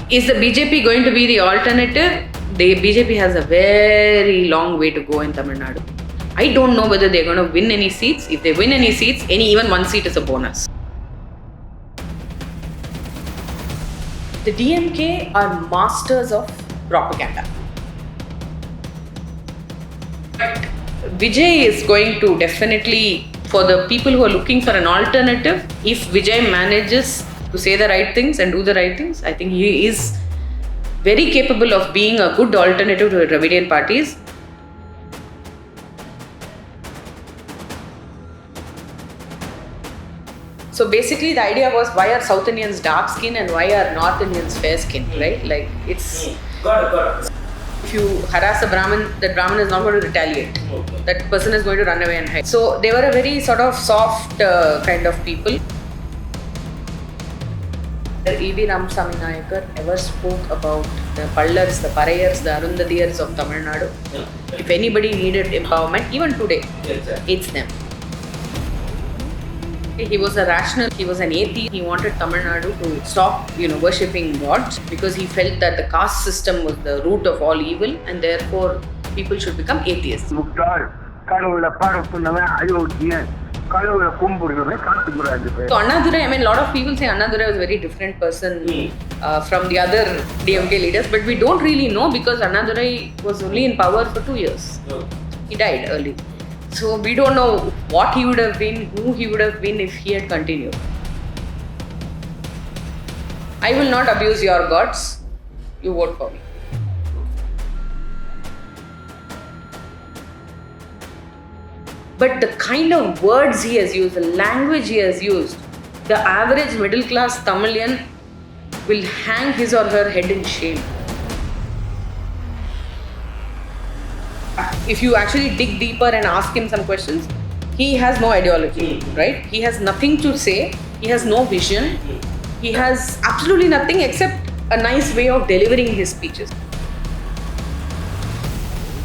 Is the BJP going to be the alternative? The BJP has a very long way to go in Tamil Nadu. I don't know whether they're going to win any seats. If they win any seats, even one seat is a bonus. The DMK are masters of propaganda. But Vijay is going to definitely, for the people who are looking for an alternative, if Vijay manages to say the right things and do the right things, I think he is very capable of being a good alternative to the Dravidian parties. So basically the idea was, why are South Indians dark skin and why are North Indians fair skin, right? Like it's... Got it. If you harass a Brahmin, that Brahmin is not going to retaliate. Okay. That person is going to run away and hide. So they were a very sort of soft kind of people. E.V. Ramasamy Nayakar ever spoke about the Pallars, the Parayars, the Arundadiyars of Tamil Nadu. Yeah. If anybody needed empowerment, even today, it's them. He was a rational, he was an atheist. He wanted Tamil Nadu to stop, worshipping gods, because he felt that the caste system was the root of all evil and therefore people should become atheists. So Annadurai, a lot of people say Annadurai was a very different person from the other DMK leaders, but we don't really know because Annadurai was only in power for 2 years. He died early. So we don't know what he would have been, who he would have been if he had continued. I will not abuse your gods. You vote for me. But the kind of words he has used, the language he has used, the average middle class Tamilian will hang his or her head in shame. If you actually dig deeper and ask him some questions, he has no ideology, right? He has nothing to say. He has no vision. He has absolutely nothing except a nice way of delivering his speeches.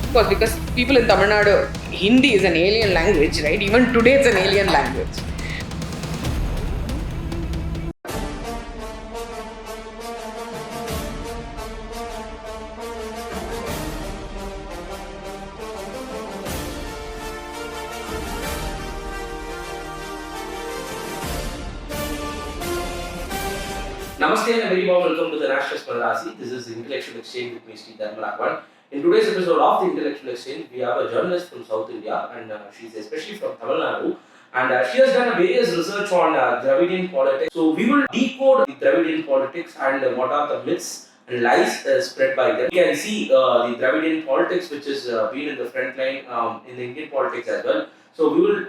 Of course, because people in Tamil Nadu, Hindi is an alien language, right? Even today it's an alien language. Namaste and a very warm welcome to the National Sparasi. This is the Intellectual Exchange with me, Sri Dharmalakwan. In today's episode of the Intellectual Exchange, we have a journalist from South India, and she's especially from Tamil Nadu, and she has done various research on Dravidian politics. So we will decode the Dravidian politics and what are the myths and lies spread by them. We can see the Dravidian politics, which has been in the front line in the Indian politics as well. So we will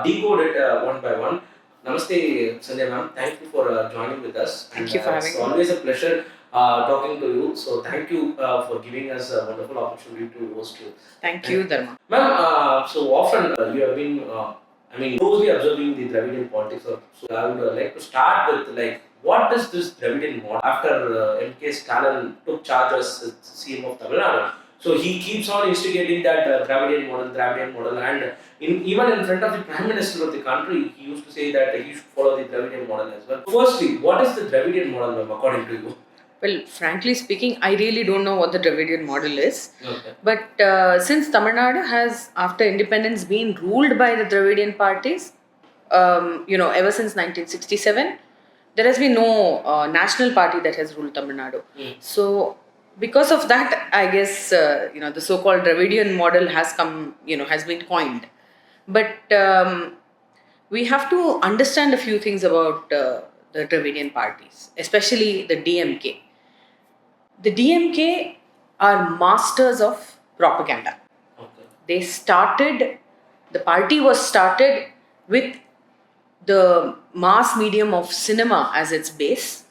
decode it one by one. Namaste, Sandhya ma'am. Thank you for joining with us. Thank you for having me. It's always a pleasure talking to you. So thank you for giving us a wonderful opportunity to host you. Thank you, Dharma. Ma'am, so often you have been, closely observing the Dravidian politics. So I would like to start with what is this Dravidian model? After M.K. Stalin took charge as CM of Tamil Nadu, so he keeps on instigating that Dravidian model, and even in front of the Prime Minister of the country, he used to say that he should follow the Dravidian model as well. Firstly, what is the Dravidian model, ma'am, according to you? Well, frankly speaking, I really don't know what the Dravidian model is. Okay. But since Tamil Nadu has, after independence, been ruled by the Dravidian parties, ever since 1967, there has been no national party that has ruled Tamil Nadu. So, because of that, I guess, the so-called Dravidian model has been coined. But we have to understand a few things about the Dravidian parties, especially the DMK. The DMK are masters of propaganda. Okay. The party was started with the mass medium of cinema as its base,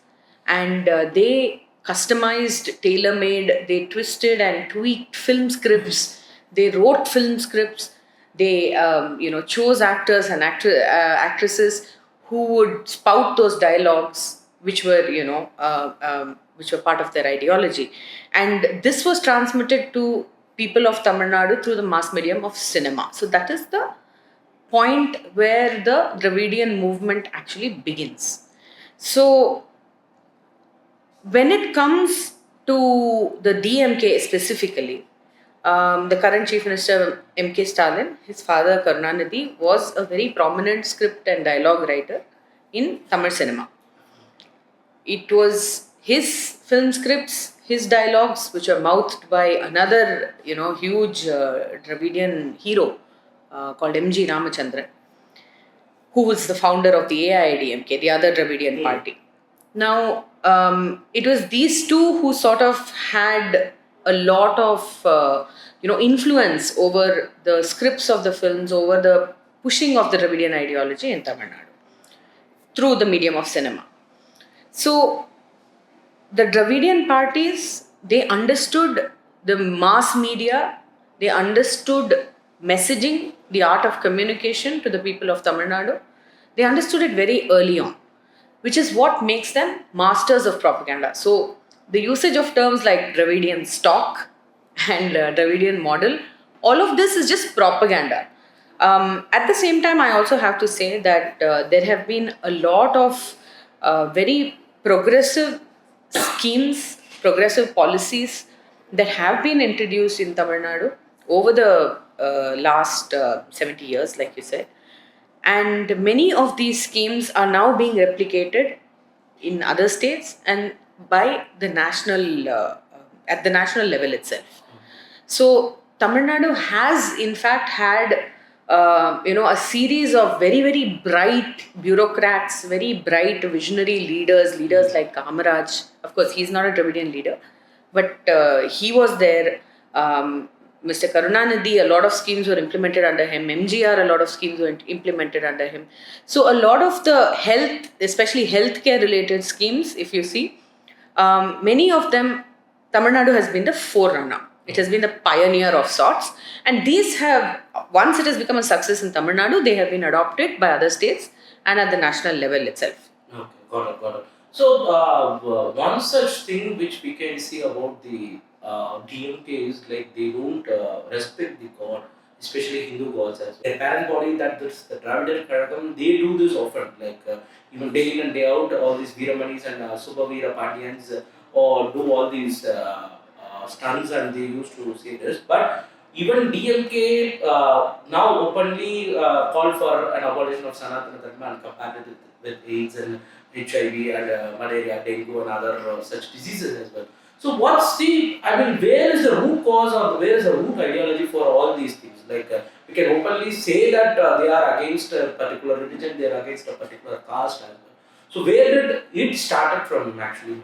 and they customized, tailor-made, they twisted and tweaked film scripts, they wrote film scripts, they chose actors and actresses who would spout those dialogues which were part of their ideology, and this was transmitted to people of Tamil Nadu through the mass medium of cinema. So that is the point where the Dravidian movement actually begins. So when it comes to the DMK specifically, the current Chief Minister M.K. Stalin, his father Karunanidhi, was a very prominent script and dialogue writer in Tamil cinema. It was his film scripts, his dialogues, which are mouthed by another, huge Dravidian hero called M.G. Ramachandran, who was the founder of the AIADMK, the other Dravidian party. Now, it was these two who sort of had a lot of, influence over the scripts of the films, over the pushing of the Dravidian ideology in Tamil Nadu through the medium of cinema. So, the Dravidian parties, they understood the mass media, they understood messaging, the art of communication to the people of Tamil Nadu. They understood it very early on, which is what makes them masters of propaganda. So, the usage of terms like Dravidian stock and Dravidian model, all of this is just propaganda. At the same time, I also have to say that there have been a lot of very progressive schemes, progressive policies that have been introduced in Tamil Nadu over the last 70 years, like you said. And many of these schemes are now being replicated in other states and by the national, at the national level itself. So Tamil Nadu has in fact had a series of very, very bright bureaucrats, very bright visionary leaders like Kamaraj. Of course, he's not a Dravidian leader, but he was there. Mr. Karunanidhi, a lot of schemes were implemented under him. MGR, a lot of schemes were implemented under him. So a lot of the health, especially healthcare related schemes, if you see, many of them, Tamil Nadu has been the forerunner. It has been the pioneer of sorts. And these have, once it has become a success in Tamil Nadu, they have been adopted by other states and at the national level itself. Okay, got it. So, one such thing which we can see about the DMK is like they don't respect the god, especially Hindu gods as well. Their parent body, that is the Dravidian Kazhagam, they do this often, like even day in and day out, all these Veeramanis and Subhavira Pandyans or do all these stunts, and they used to say this. But even DMK now openly called for an abolition of Sanatana Dharma and compared it with AIDS and HIV and malaria, dengue and other such diseases as well. So where is the root cause or where is the root ideology for all these things? Like we can openly say that they are against a particular religion, they are against a particular caste as well. So where did it started from actually?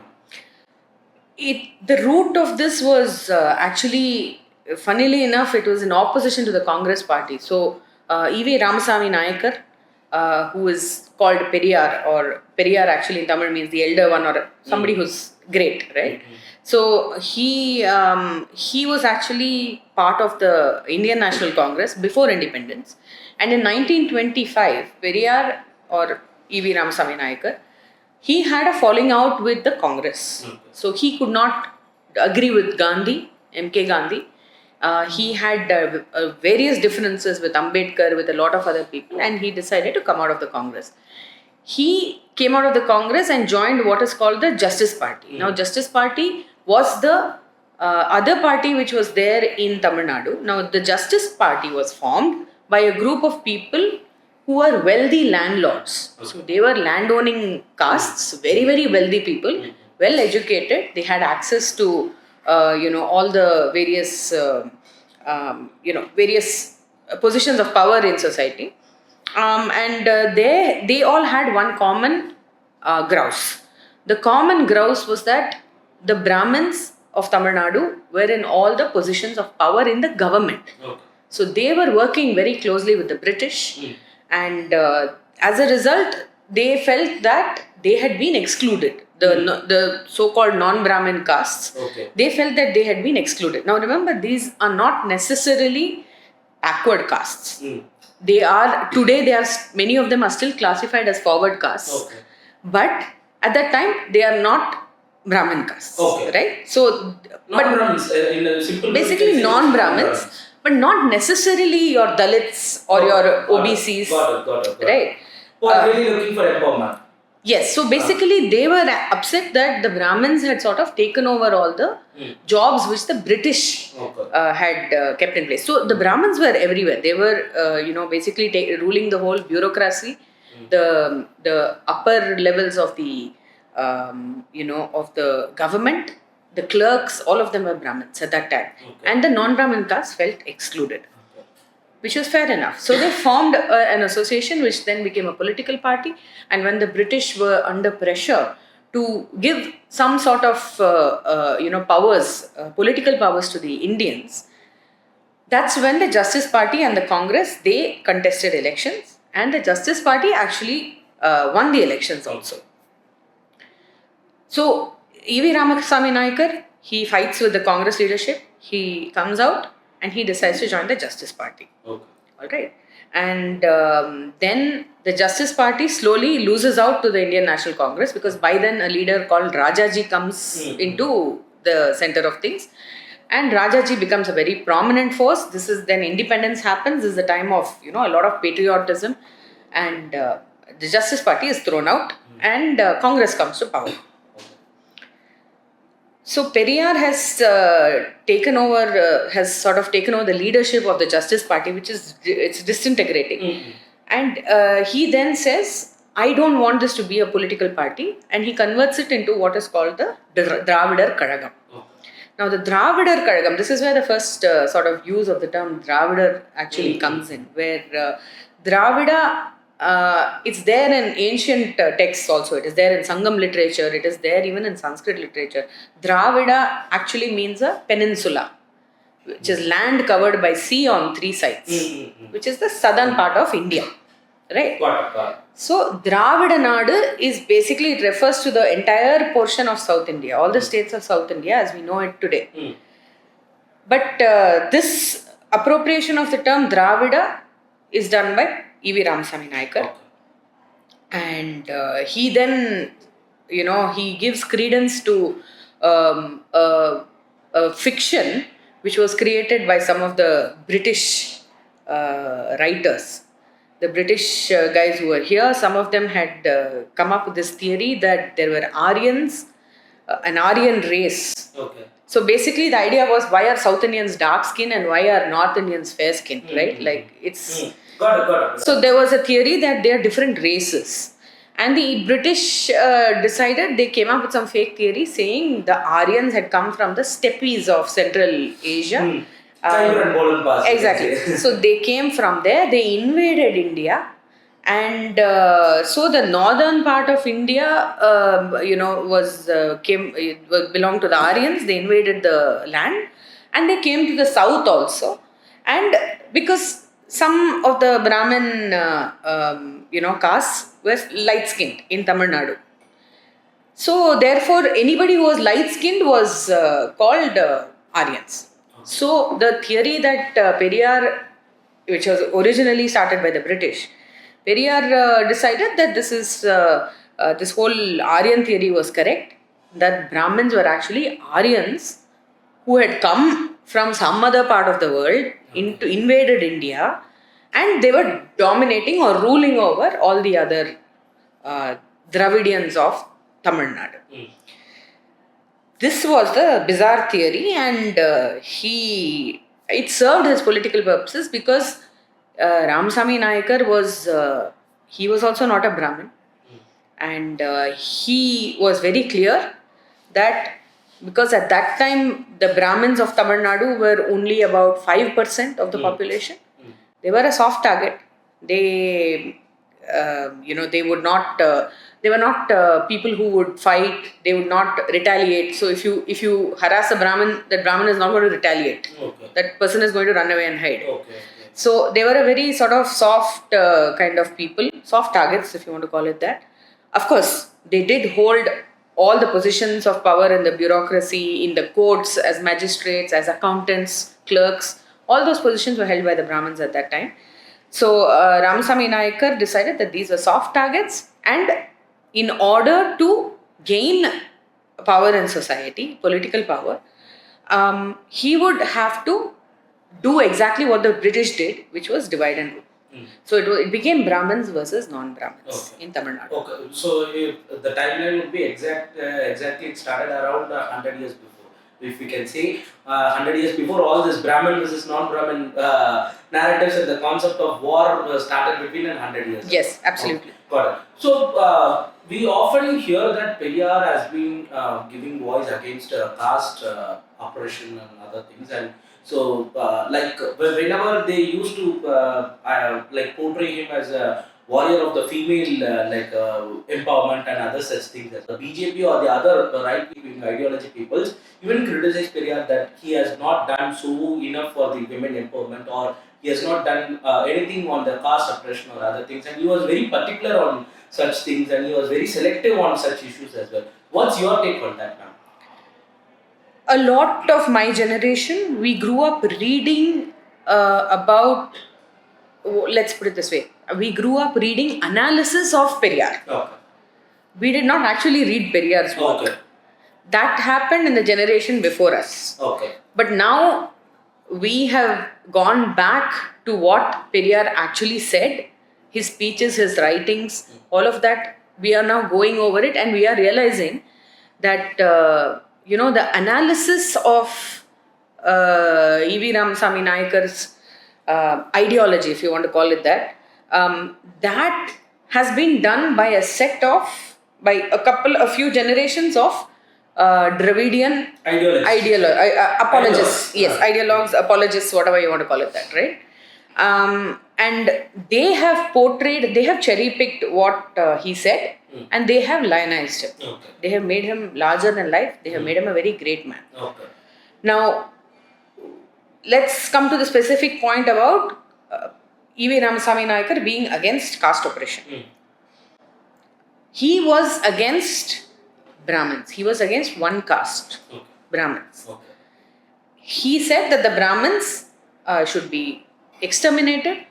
The root of this was actually, funnily enough, it was in opposition to the Congress party. So E.V. Ramasamy Nayakar, who is called Periyar, or Periyar actually in Tamil means the elder one, or somebody who's great, right? Mm-hmm. So he was actually part of the Indian National Congress before independence. And in 1925, Periyar, or E.V. Ramasamy Nayakar, he had a falling out with the Congress. Okay. So he could not agree with Gandhi, M.K. Gandhi. He had various differences with Ambedkar, with a lot of other people, and he decided to come out of the Congress. He came out of the Congress and joined what is called the Justice Party. Now, Justice Party was the other party which was there in Tamil Nadu. Now, the Justice Party was formed by a group of people who were wealthy landlords. Okay. So, they were landowning castes, very, very wealthy people, well educated. They had access to, all the various, various positions of power in society. They all had one common grouse. The common grouse was that the Brahmins of Tamil Nadu were in all the positions of power in the government. Okay. So they were working very closely with the British, and as a result, they felt that they had been excluded. The so-called non-Brahmin castes, okay, they felt that they had been excluded. Now remember, these are not necessarily backward castes. Today many of them are still classified as forward castes. Okay. But at that time, they are not Brahmin castes. Okay. Right? So, non-Brahmins, in a simple basically non-Brahmins, but not necessarily your Dalits or your OBCs. Got it. Right? Who are really looking for empowerment. Yes, so basically they were upset that the Brahmins had sort of taken over all the jobs which the British had kept in place. So the Brahmins were everywhere. They were, basically ruling the whole bureaucracy, the upper levels of the, of the government, the clerks. All of them were Brahmins at that time, and the non-Brahmin caste felt excluded. Which was fair enough. So they formed an association which then became a political party. And when the British were under pressure to give some sort of, powers, political powers to the Indians, that's when the Justice Party and the Congress, they contested elections. And the Justice Party actually won the elections also. So, E.V. Ramasamy Naikar, he fights with the Congress leadership. He comes out and he decides to join the Justice Party. Okay. All right. And then the Justice Party slowly loses out to the Indian National Congress, because by then a leader called Rajaji comes into the center of things. And Rajaji becomes a very prominent force. This is then independence happens. This is the time of, a lot of patriotism. And the Justice Party is thrown out and Congress comes to power. So Periyar has taken over the leadership of the Justice Party, which is it's disintegrating. And he then says, I don't want this to be a political party, and he converts it into what is called the Dravidar Kazhagam. Now the Dravidar Kazhagam, this is where the first sort of use of the term Dravidar actually comes in, where Dravida, it's there in ancient texts also. It is there in Sangam literature. It is there even in Sanskrit literature. Dravida actually means a peninsula, which is land covered by sea on three sides, which is the southern part of India. Right? Got it. So, Dravida Nadu is basically, it refers to the entire portion of South India, all the states of South India as we know it today. But this appropriation of the term Dravida is done by E.V. Ramasamy Naikar. And he then, he gives credence to a fiction which was created by some of the British writers. The British guys who were here, some of them had come up with this theory that there were Aryans, an Aryan race. Okay. So basically the idea was, why are South Indians dark skin and why are North Indians fair skin, right? Like it's... Got it. So there was a theory that they are different races. And the British decided, they came up with some fake theory saying the Aryans had come from the steppes of Central Asia. Exactly. So they came from there, they invaded India. And so the northern part of India, belonged to the Aryans. They invaded the land and they came to the south also. And because some of the Brahmin, castes were light-skinned in Tamil Nadu. So therefore, anybody who was light-skinned was called Aryans. So the theory that Periyar, which was originally started by the British, Periyar decided that this whole Aryan theory was correct, that Brahmins were actually Aryans who had come from some other part of the world, invaded India, and they were dominating or ruling over all the other Dravidians of Tamil Nadu. This was the bizarre theory, and it served his political purposes, because Ramasamy Naikar was also not a Brahmin, and he was very clear that, because at that time the Brahmins of Tamil Nadu were only about 5% of the population. They were a soft target. They would not. They were not people who would fight. They would not retaliate. So if you harass a Brahmin, that Brahmin is not going to retaliate. Okay. That person is going to run away and hide. Okay. So they were a very sort of soft kind of people, soft targets, if you want to call it that. Of course, they did hold all the positions of power in the bureaucracy, in the courts, as magistrates, as accountants, clerks. All those positions were held by the Brahmins at that time. So Ramasamy Naikar decided that these were soft targets, and in order to gain power in society, political power, he would have to do exactly what the British did, which was divide and rule. So it became Brahmins versus non-Brahmins in Tamil Nadu. Okay, so if the timeline would be exactly it started around 100 years before. If we can say 100 years before, all this Brahmin versus non-Brahmin narratives and the concept of war started between 100 years. Yes, absolutely. Got it. So we often hear that Periyar has been giving voice against caste oppression and other things, and so like whenever they used to like portray him as a warrior of the female empowerment and other such things, the BJP or the other right-wing ideology peoples even criticize Periyar that he has not done so enough for the women empowerment, or he has not done anything on the caste oppression or other things, and he was very particular on such things, and he was very selective on such issues as well. What's your take on that now? A lot of my generation, we grew up reading about, let's put it this way, we grew up reading analysis of Periyar. Okay. We did not actually read Periyar's work. Okay. That happened in the generation before us. Okay. But now we have gone back to what Periyar actually said, his speeches, his writings, all of that. We are now going over it, and we are realizing that the analysis of E.V. Ramasamy Nayakar's ideology, if you want to call it that, that has been done by a few generations of Dravidian apologists. Yes, ideologues, apologists, whatever you want to call it that, right? And they have cherry-picked what he said, and they have lionized him. Okay. They have made him larger than life. They have made him a very great man. Okay. Now, let's come to the specific point about E.V. Ramasamy Nayakar being against caste oppression. He was against Brahmins. He was against one caste, Brahmins. Okay. He said that the Brahmins should be exterminated,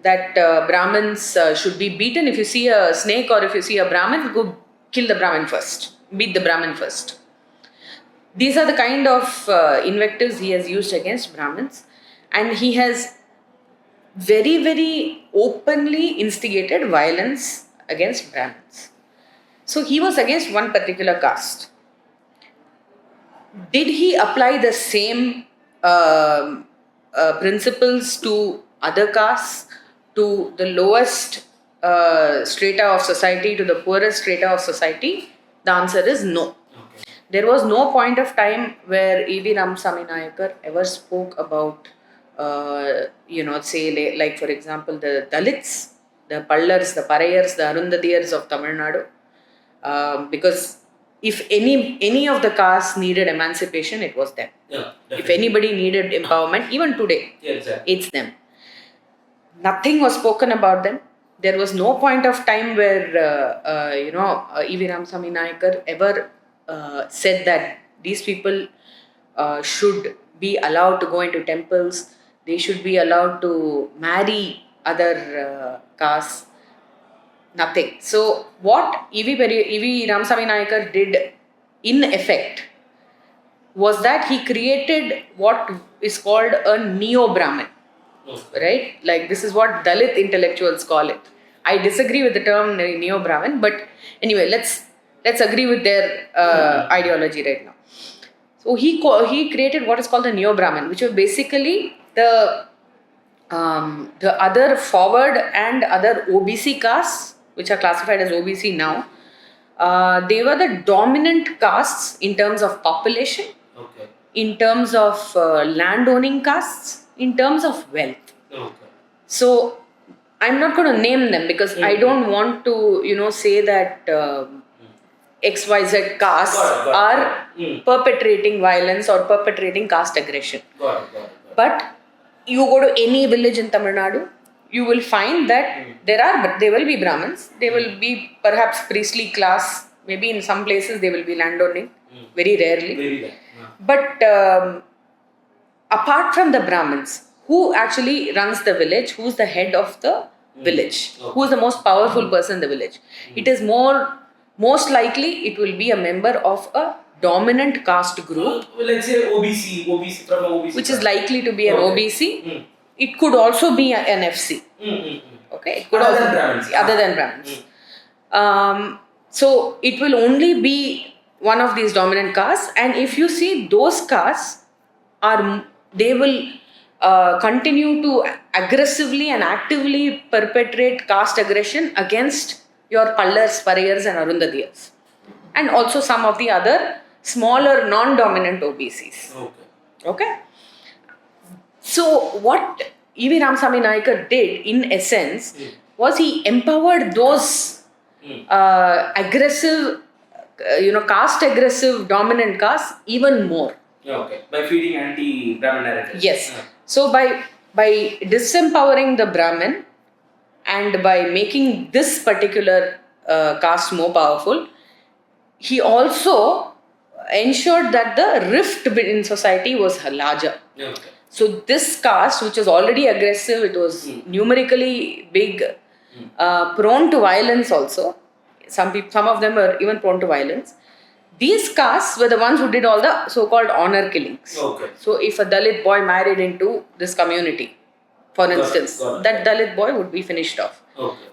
that Brahmins should be beaten. If you see a snake or if you see a Brahmin, go kill the Brahmin first, beat the Brahmin first. These are the kind of invectives he has used against Brahmins, and he has very, very openly instigated violence against Brahmins. So he was against one particular caste. Did he apply the same principles to other castes, to the lowest strata of society, to the poorest strata of society? The answer is no. Okay. There was no point of time where E.V. Ramasamy Nayakar ever spoke about, say, like for example, the Dalits, the Pallars, the Parayars, the Arundadiyars of Tamil Nadu. Because if any of the castes needed emancipation, it was them. Yeah, if anybody needed empowerment, even today, it's them. Nothing was spoken about them. There was no point of time where E.V. Ramasamy Nayakar ever said that these people should be allowed to go into temples. They should be allowed to marry other castes. Nothing. So what E.V. Ramasamy Nayakar did in effect was that he created what is called a neo-Brahmin. Right? Like this is what Dalit intellectuals call it. I disagree with the term neo-Brahmin, but anyway, let's agree with their ideology right now. So he created what is called the neo-Brahmin, which were basically the other forward and other OBC castes, which are classified as OBC now. They were the dominant castes in terms of population, in terms of landowning castes, in terms of wealth. So I'm not going to name them because I don't want to, say that XYZ castes are perpetrating violence or perpetrating caste aggression. But you go to any village in Tamil Nadu, you will find that there will be Brahmins, they will be perhaps priestly class, maybe in some places they will be landowning, very rarely. But apart from the Brahmins, who actually runs the village, who's the head of the village, who's the most powerful person in the village? It is most likely it will be a member of a dominant caste group. Let's say OBC from OBC. Which is likely to be an OBC. It could also be an FC. Okay, it could Other also than Brahmins. other than Brahmins. So it will only be one of these dominant castes, and if you see those castes they will continue to aggressively and actively perpetrate caste aggression against your Pallars, Parayars, and Arundadiyas, and also some of the other smaller non-dominant OBCs. Okay. So what E.V. Ramasamy Naikar did, in essence, was he empowered those aggressive, caste aggressive dominant castes even more. By feeding anti-Brahmin narratives. Yes. So by disempowering the Brahmin and by making this particular caste more powerful, he also ensured that the rift in society was larger. So this caste, which was already aggressive, it was numerically big, prone to violence also. Some of them were even prone to violence. These castes were the ones who did all the so-called honor killings. So if a Dalit boy married into this community, for instance, that Dalit boy would be finished off.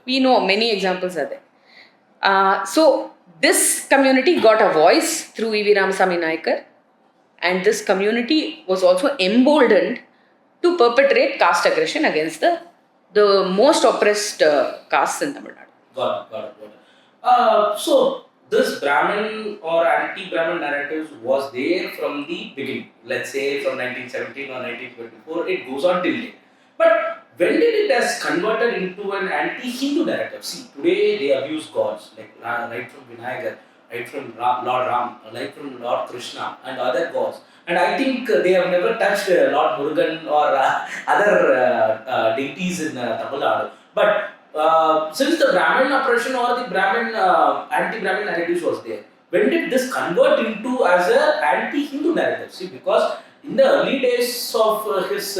We know many examples are there. So this community got a voice through E.V. Ramasamy Naikar, and this community was also emboldened to perpetrate caste aggression against the most oppressed castes in Tamil Nadu. Got it. So this Brahmin or anti-Brahmin narratives was there from the beginning. Let's say from 1917 or 1924, it goes on till date. But when did it has converted into an anti-Hindu narrative? See, today they abuse gods, like right from Vinayagar, right from Lord Ram, right from Lord Krishna and other gods. And I think they have never touched Lord Murugan or other deities in Tamil Nadu. But since the Brahmin oppression or the Brahmin anti-Brahmin narratives was there, when did this convert into as a anti-Hindu narrative? See, because in the early days of his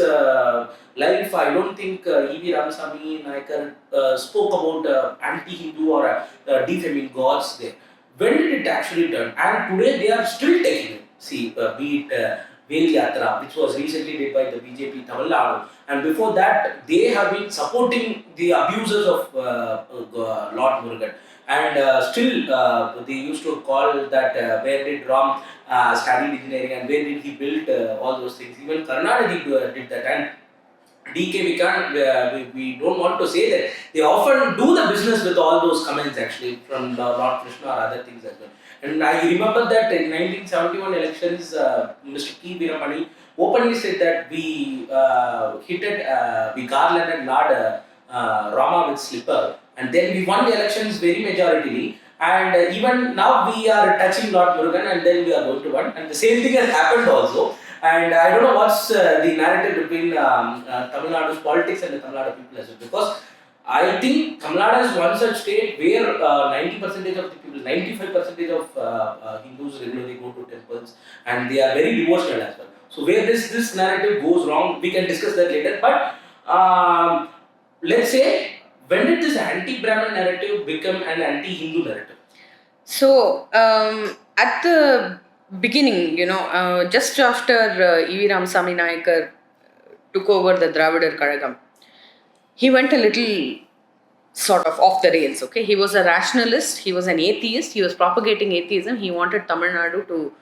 life, I don't think E.V. Ramasamy Naikar spoke about anti-Hindu or defaming gods there. When did it actually turn? And today they are still taking it. See, be it Vel Yatra, which was recently did by the BJP Tamil Nadu, and before that they have been supporting the abusers of Lord Murugan. And still they used to call that where did Ram study engineering and where did he build all those things. Even Karnataka did that. And decay, we can't, we don't want to say that. They often do the business with all those comments actually from Lord Krishna or other things as well. And I remember that in 1971 elections, Mr. K. Veeramani openly said that we we garlanded Lord Rama with slipper, and then we won the elections very majoritarily. And even now we are touching Lord Murugan, and then we are going to win. And the same thing has happened also. And I don't know what's the narrative between Tamil Nadu's politics and the Tamil Nadu people as well. Because I think Tamil Nadu is one such state where 90% of the people, 95% of Hindus regularly go to temples and they are very devotional as well. So where this narrative goes wrong, we can discuss that later. But let's say, when did this anti-Brahmin narrative become an anti-Hindu narrative? So at the beginning, just after E.V. Ramasamy Naikar took over the Dravidar Kazhagam, he went a little sort of off the rails. Okay, he was a rationalist, he was an atheist, he was propagating atheism. He wanted Tamil Nadu to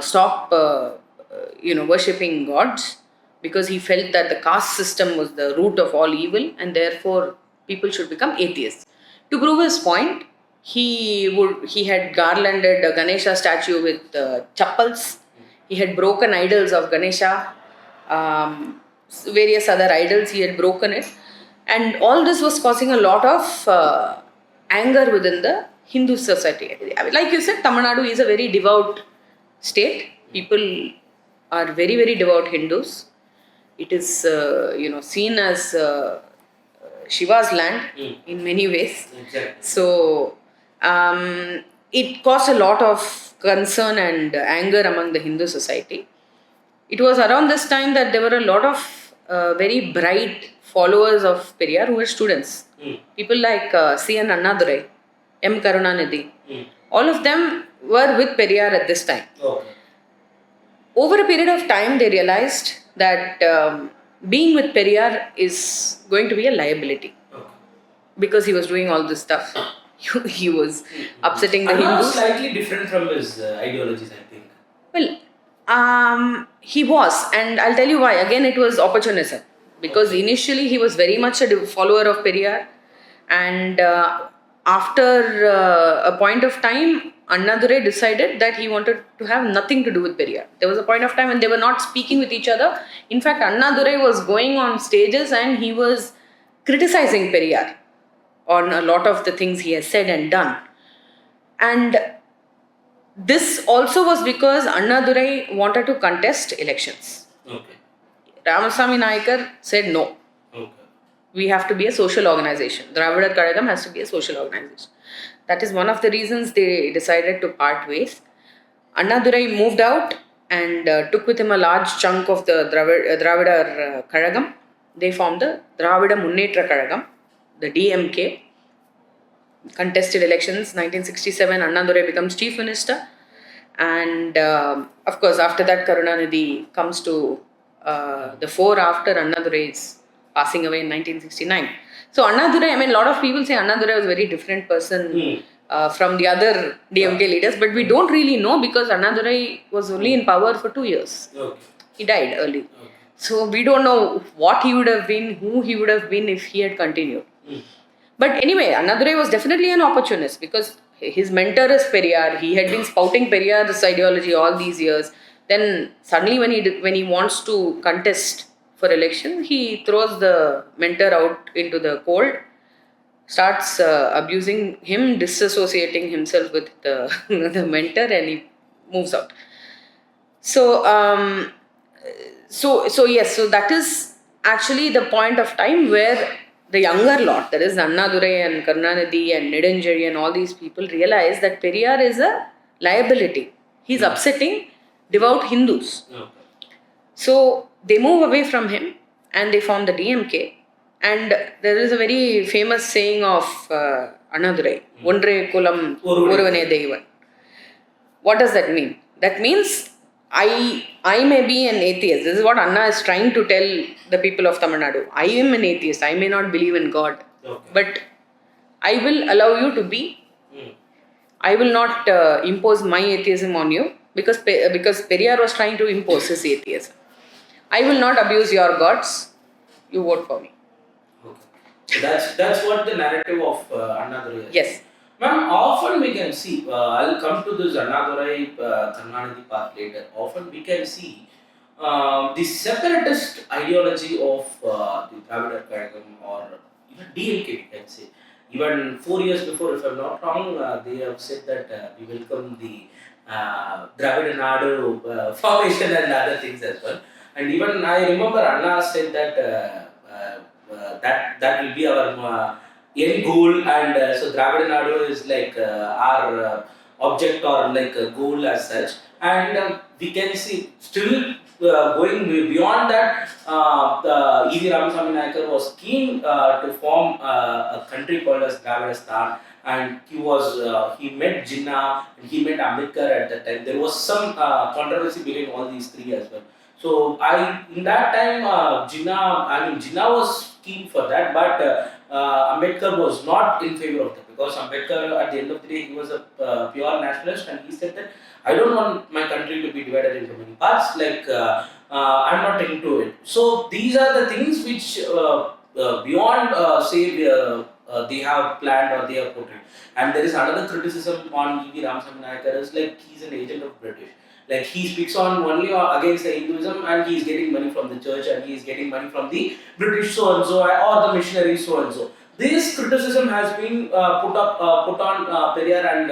stop worshipping gods, because he felt that the caste system was the root of all evil and therefore people should become atheists. To prove his point, he had garlanded a Ganesha statue with chappals. He had broken idols of Ganesha, various other idols. He had broken it, and all this was causing a lot of anger within the Hindu society. I mean, like you said, Tamil Nadu is a very devout state. People are very, very devout Hindus. It is seen as Shiva's land in many ways. Exactly. So it caused a lot of concern and anger among the Hindu society. It was around this time that there were a lot of very bright followers of Periyar who were students. People like C.N. Annadurai, M. Karunanidhi. All of them were with Periyar at this time. Okay. Over a period of time, they realized that being with Periyar is going to be a liability Okay. because he was doing all this stuff. He was upsetting the Anna was Hindus. slightly different from his ideologies, I think. Well, he was, and I'll tell you why. Again, it was opportunism because Okay. initially he was very much a follower of Periyar, and after a point of time, Annadurai decided that he wanted to have nothing to do with Periyar. There was a point of time when they were not speaking with each other. In fact, Annadurai was going on stages and he was criticizing Periyar on a lot of the things he has said and done. And this also was because Annadurai wanted to contest elections. Okay. Ramasamy Naikar said no. Okay. We have to be a social organization. Dravida Kazhagam has to be a social organization. That is one of the reasons they decided to part ways. Annadurai moved out and took with him a large chunk of the Dravida Kazhagam. They formed the Dravida Munnetra Kazhagam, the DMK. Contested elections, 1967, Annadurai becomes chief minister. And of course, after that, Karunanidhi comes to the fore after Annadurai's passing away in 1969. So Annadurai, I mean, a lot of people say Annadurai was a very different person from the other DMK leaders, but we don't really know because Annadurai was only in power for 2 years. Okay. He died early. Okay. So we don't know what he would have been, who he would have been if he had continued. But anyway, Annadurai was definitely an opportunist because his mentor is Periyar. He had been spouting Periyar's ideology all these years. Then suddenly when he wants to contest for election, he throws the mentor out into the cold, starts abusing him, disassociating himself with the, the mentor, and he moves out. So, so yes, so that is actually the point of time where the younger lot, that is Annadurai and Karunanidhi and Nedanjari and all these people realize that Periyar is a liability. He's upsetting devout Hindus. Okay. So they move away from him and they form the DMK. And there is a very famous saying of Annadurai, Ondre Kulam Oruvane Deivan. What does that mean? That means I may be an atheist. This is what Anna is trying to tell the people of Tamil Nadu. I am an atheist. I may not believe in God. Okay. But I will allow you to be. I will not impose my atheism on you because Periyar was trying to impose his atheism. I will not abuse your gods. You vote for me. Okay. So that's what the narrative of Annadurai is. Yes. Ma'am, often we can see, I'll come to this Annadurai Karunanidhi part later. Often we can see the separatist ideology of the Dravida Kazhagam or even DMK, we can say. Even 4 years before, if I'm not wrong, they have said that we welcome the Dravida Nadu formation and other things as well. And even I remember Anna said that that will be our end goal, and so Dravida Nadu is like our object or like a goal as such. And we can see still going beyond that, E.V. Ramasamy Naikar was keen to form a country called as Dravidistan, and he met Jinnah and he met Ambedkar at that time. There was some controversy between all these three as well. So in that time, Jinnah was keen for that, but Ambedkar was not in favor of that because Ambedkar, at the end of the day, he was a pure nationalist, and he said that I don't want my country to be divided into many parts. Like I'm not into it. So these are the things which beyond they have planned or they have portrayed. And there is another criticism on E.V. Ramasamy Naikar is like he's an agent of British. Like he speaks on only against the Hinduism, and he is getting money from the church, and he is getting money from the British so and so or the missionaries so and so. This criticism has been put on Periyar, and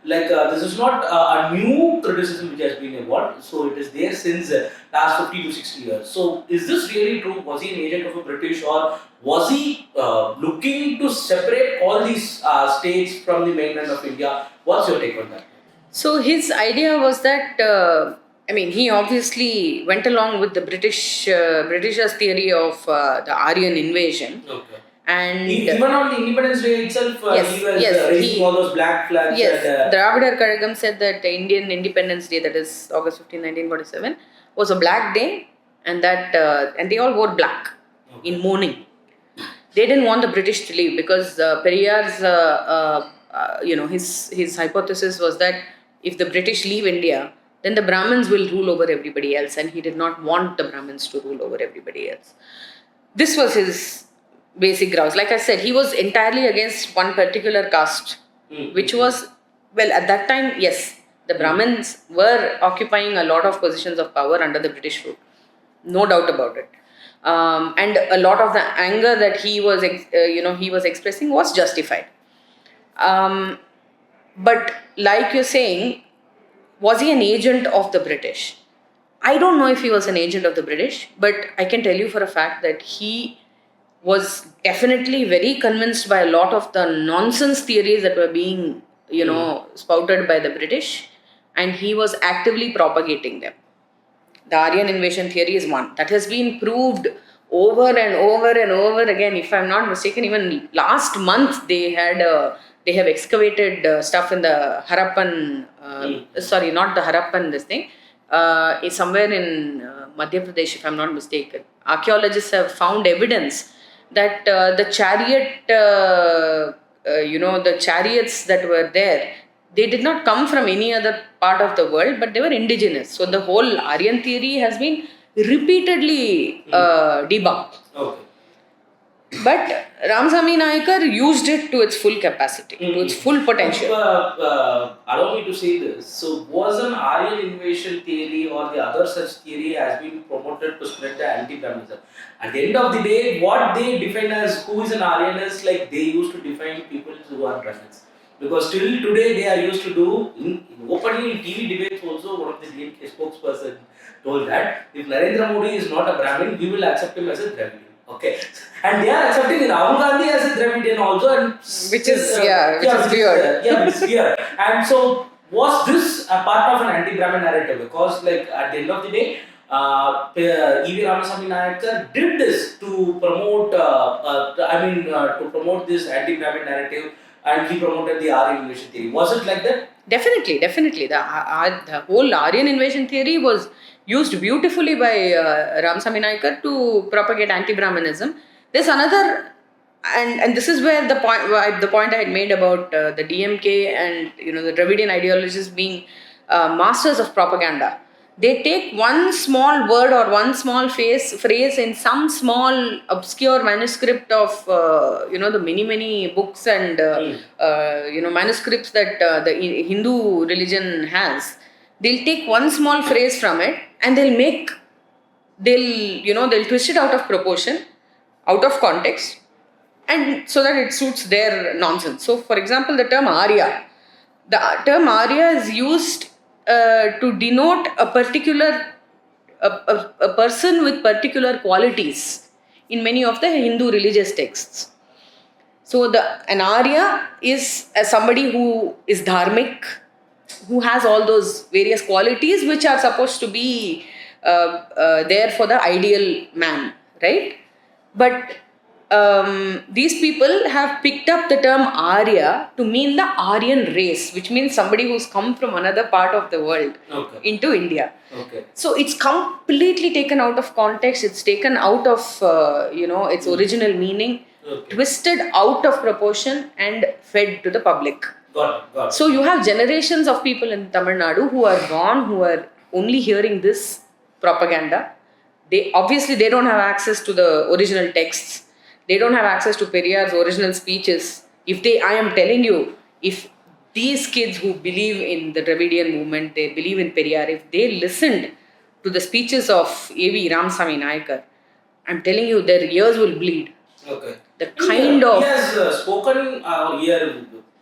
this is not a new criticism which has been evolved. So it is there since last 50 to 60 years. So is this really true? Was he an agent of a British, or was he looking to separate all these states from the mainland of India? What's your take on that? So his idea was that he obviously went along with the Britishers' theory of the Aryan invasion. Okay. And even on the Independence Day itself, he was raising all those black flags. Yes, Dravida Kazhagam said that Indian Independence Day, that is August 15, 1947, was a black day, and they all wore black in mourning. They didn't want the British to leave because Periyar's, his hypothesis was that if the British leave India, then the Brahmins will rule over everybody else, and he did not want the Brahmins to rule over everybody else. This was his basic grounds. Like I said, he was entirely against one particular caste, which was, well, at that time, yes, the Brahmins were occupying a lot of positions of power under the British rule. No doubt about it. And a lot of the anger that he was expressing was justified. But like you're saying, was he an agent of the British? I don't know if he was an agent of the British, but I can tell you for a fact that he was definitely very convinced by a lot of the nonsense theories that were being, spouted by the British, and he was actively propagating them. The Aryan invasion theory is one that has been proved over and over and over again. If I'm not mistaken, even last month they have excavated stuff in the Harappan. Sorry, not the Harappan. This thing is somewhere in Madhya Pradesh, if I'm not mistaken. Archaeologists have found evidence that the chariots that were there, they did not come from any other part of the world, but they were indigenous. So the whole Aryan theory has been repeatedly debunked. Okay. But Ramasamy Nayakar used it to its full capacity, to its full potential. Allow me to say this. So, was an Aryan invasion theory or the other such theory has been promoted to spread the anti-Brahminism? At the end of the day, what they define as who is an Aryan is like they used to define people who are Brahmins. Because till today they are used to do, openly in TV debates also, one of the DMK spokesperson told that if Narendra Modi is not a Brahmin, we will accept him as a Dravidian. Okay. And they are accepting Rahul Gandhi as a Dravidian also. And which is weird. Which is weird. And so, was this a part of an anti-Brahmin narrative? Because like at the end of the day, E.V. Ramasamy Nayakar did this to promote, to promote this anti-Brahmin narrative, and he promoted the Aryan invasion theory. Was it like that? Definitely. The whole Aryan invasion theory was used beautifully by Ramasamy Nayakar to propagate anti-Brahminism. There's another, and this is where the point I had made about the DMK and the Dravidian ideologies being masters of propaganda. They take one small word or one small phrase in some small obscure manuscript of the many books and manuscripts that the Hindu religion has. They'll take one small phrase from it and they'll twist it out of proportion, out of context, and so that it suits their nonsense. So, for example, the term Arya is used to denote a particular a person with particular qualities in many of the Hindu religious texts. So an Arya is somebody who is dharmic, who has all those various qualities which are supposed to be there for the ideal man, right? But these people have picked up the term Arya to mean the Aryan race, which means somebody who's come from another part of the world into India. Okay. So it's completely taken out of context. It's taken out of its original meaning, twisted out of proportion, and fed to the public. Got it. So you have generations of people in Tamil Nadu who are gone, who are only hearing this propaganda. They don't have access to the original texts. They don't have access to Periyar's original speeches. I am telling you, if these kids who believe in the Dravidian movement, they believe in Periyar, if they listened to the speeches of A.V. Ramasamy Nayakar, I'm telling you, their ears will bleed. Okay. The kind of... He has spoken,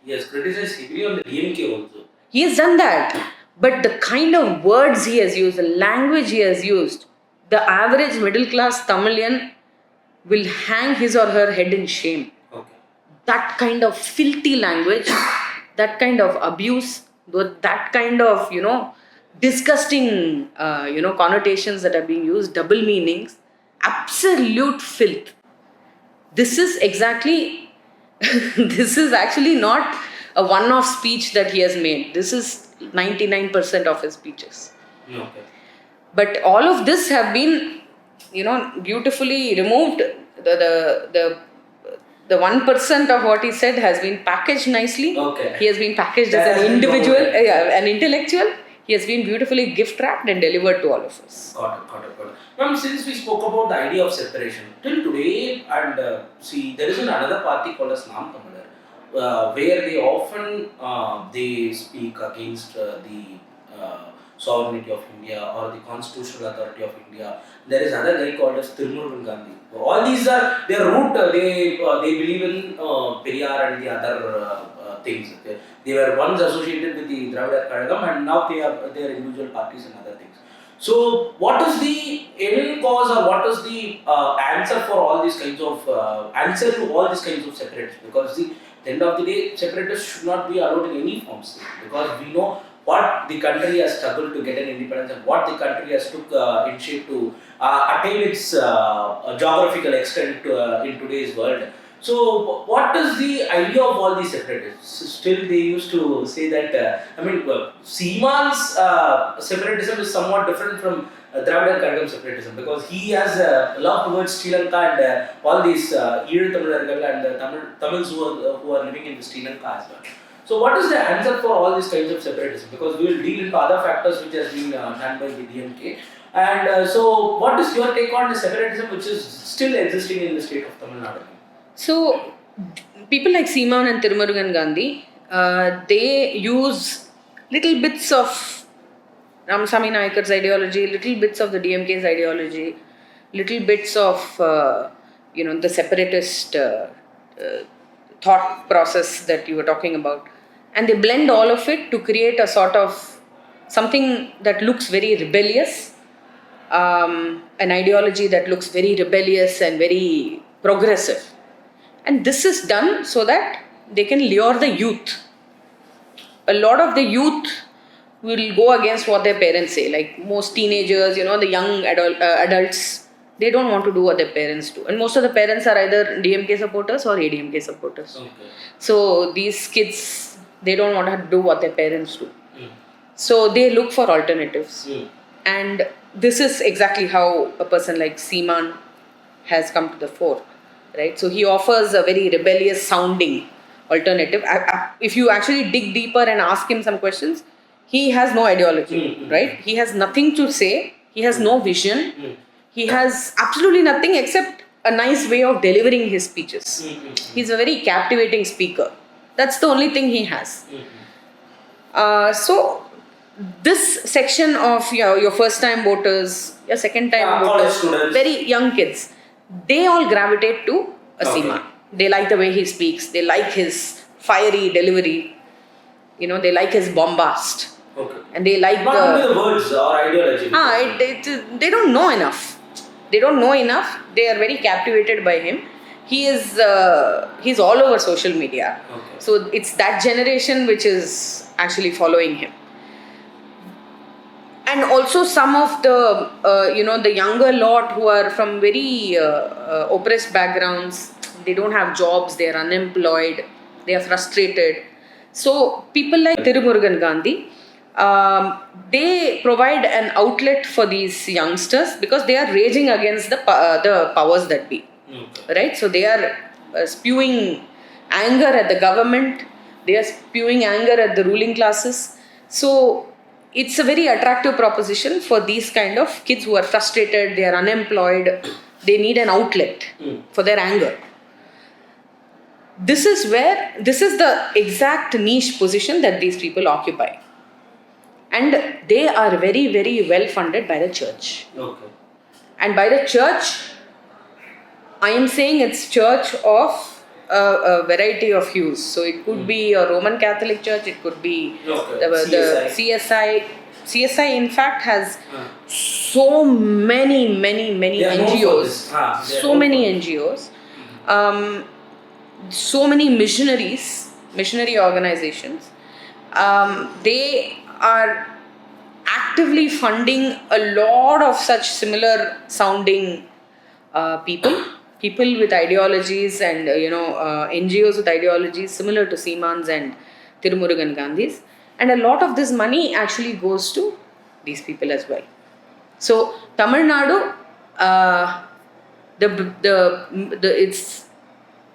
he has criticized heavily on the DMK also. He has done that. But the kind of words he has used, the language he has used, the average middle class Tamilian will hang his or her head in shame. Okay. That kind of filthy language, that kind of abuse, that kind of, disgusting, connotations that are being used, double meanings, absolute filth. This is actually not a one-off speech that he has made. This is 99% of his speeches. Okay. But all of this have been beautifully removed. The 1% of what he said has been packaged nicely. Okay. He has been packaged That as has an been individual, promoted. an intellectual. He has been beautifully gift wrapped and delivered to all of us. Got it. Ma'am, since we spoke about the idea of separation, till today, and see, there is another party called as Nam Tamil, where they often they speak against the sovereignty of India or the constitutional authority of India. There is another guy called as Tirumurugan Gandhi. All these are their root. They believe in Periyar and the other things. They were once associated with the Dravida Kazhagam, and now they are individual parties and other things. So, what is the end cause, or what is the answer for all these kinds of answer to all these kinds of separatists? Because at the end of the day, separatists should not be allowed in any forms, because we know what the country has struggled to get an independence and what the country has took in shape to attain its geographical extent in today's world. So, what is the idea of all these separatists? Still, they used to say that, Seeman's separatism is somewhat different from Dravidian Kazhagam separatism, because he has love towards Sri Lanka and all these Eezhu Tamilargal and Tamils who are living in Sri Lanka as well. So, what is the answer for all these kinds of separatism? Because we will deal into other factors which has been done by the DMK. And so, what is your take on the separatism which is still existing in the state of Tamil Nadu? So, people like Seeman and Tirumurugan Gandhi, they use little bits of Ramasamy Nayakar's ideology, little bits of the DMK's ideology, little bits of the separatist thought process that you were talking about, and they blend all of it to create a sort of something that looks very rebellious, an ideology that looks very rebellious and very progressive. And this is done so that they can lure the youth. A lot of the youth will go against what their parents say. Like most teenagers, the young adults, they don't want to do what their parents do. And most of the parents are either DMK supporters or ADMK supporters. Okay. So these kids, they don't want to do what their parents do. So they look for alternatives. And this is exactly how a person like Seeman has come to the fore. Right, so he offers a very rebellious sounding alternative. If you actually dig deeper and ask him some questions, he has no ideology, right? He has nothing to say. He has no vision. He has absolutely nothing except a nice way of delivering his speeches. He's a very captivating speaker. That's the only thing he has. So this section of your first-time voters, your second-time voters, very young kids, they all gravitate to Seeman. They like the way he speaks. They like his fiery delivery. They like his bombast. Okay. And they like not only the words or ideology. They don't know enough. They don't know enough. They are very captivated by him. He's all over social media. Okay. So it's that generation which is actually following him. And also some of the the younger lot who are from very oppressed backgrounds, they don't have jobs, they are unemployed, they are frustrated. So people like Tirumurugan Gandhi, they provide an outlet for these youngsters because they are raging against the powers that be. Right? So they are spewing anger at the government, they are spewing anger at the ruling classes. So it's a very attractive proposition for these kind of kids who are frustrated, they are unemployed, they need an outlet for their anger. This is the exact niche position that these people occupy. And they are very, very well funded by the church. Okay. And by the church, I am saying it's church of a variety of hues. So it could be a Roman Catholic church, it could be the CSI. CSI in fact has so many NGOs. So many NGOs. So many missionary organizations. They are actively funding a lot of such similar sounding people with ideologies and NGOs with ideologies similar to Seeman's and Tirumurugan Gandhi's, and a lot of this money actually goes to these people as well. So Tamil Nadu uh, it's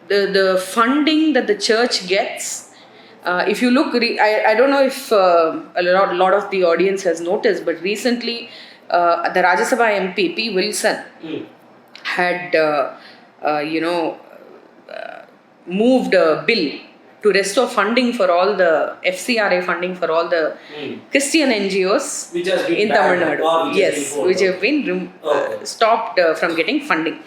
the funding that the church gets. If you look, I don't know if a lot of the audience has noticed, but recently the Rajya Sabha MP P. Wilson had moved a bill to restore funding for all the FCRA funding for all the Christian NGOs Which has been in Tamil banned Nadu. or which has Yes, been which pulled have been Okay. stopped from getting funding.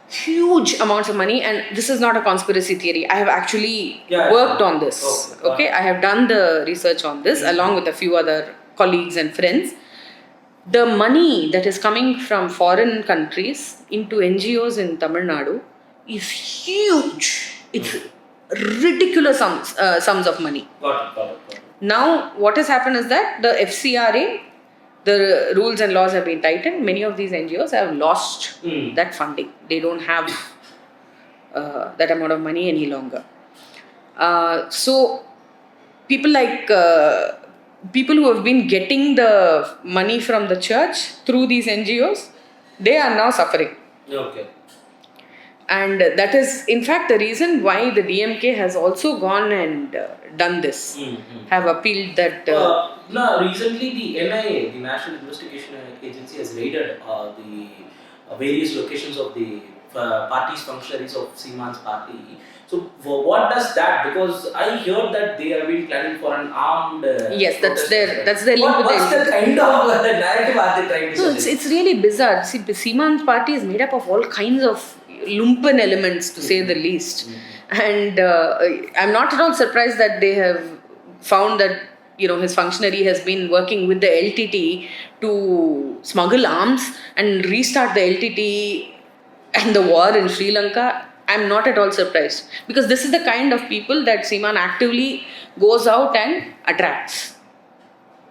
Huge amounts of money, and this is not a conspiracy theory. I have actually worked on this. Okay, I have done the research on this along with a few other colleagues and friends. The money that is coming from foreign countries into NGOs in Tamil Nadu is huge. It's ridiculous sums of money. Got it. Now, what has happened is that the FCRA, the rules and laws have been tightened. Many of these NGOs have lost that funding. They don't have that amount of money any longer. So, people like people who have been getting the money from the church through these NGOs, they are now suffering. Okay. And that is, in fact, the reason why the DMK has also gone and done this, have appealed that. No, recently the NIA, the National Investigation Agency, has raided the various locations of the party's functionaries of Seeman's party. So, what does that? Because I heard that they have been planning for an armed. Yes, that's their link with What's the kind of narrative are they trying to No, it's really bizarre. See, Seeman's party is made up of all kinds of lumpen elements, to say the least. And I'm not at all surprised that they have found that his functionary has been working with the LTT to smuggle arms and restart the LTT and the war in Sri Lanka. I'm not at all surprised, because this is the kind of people that Seeman actively goes out and attracts.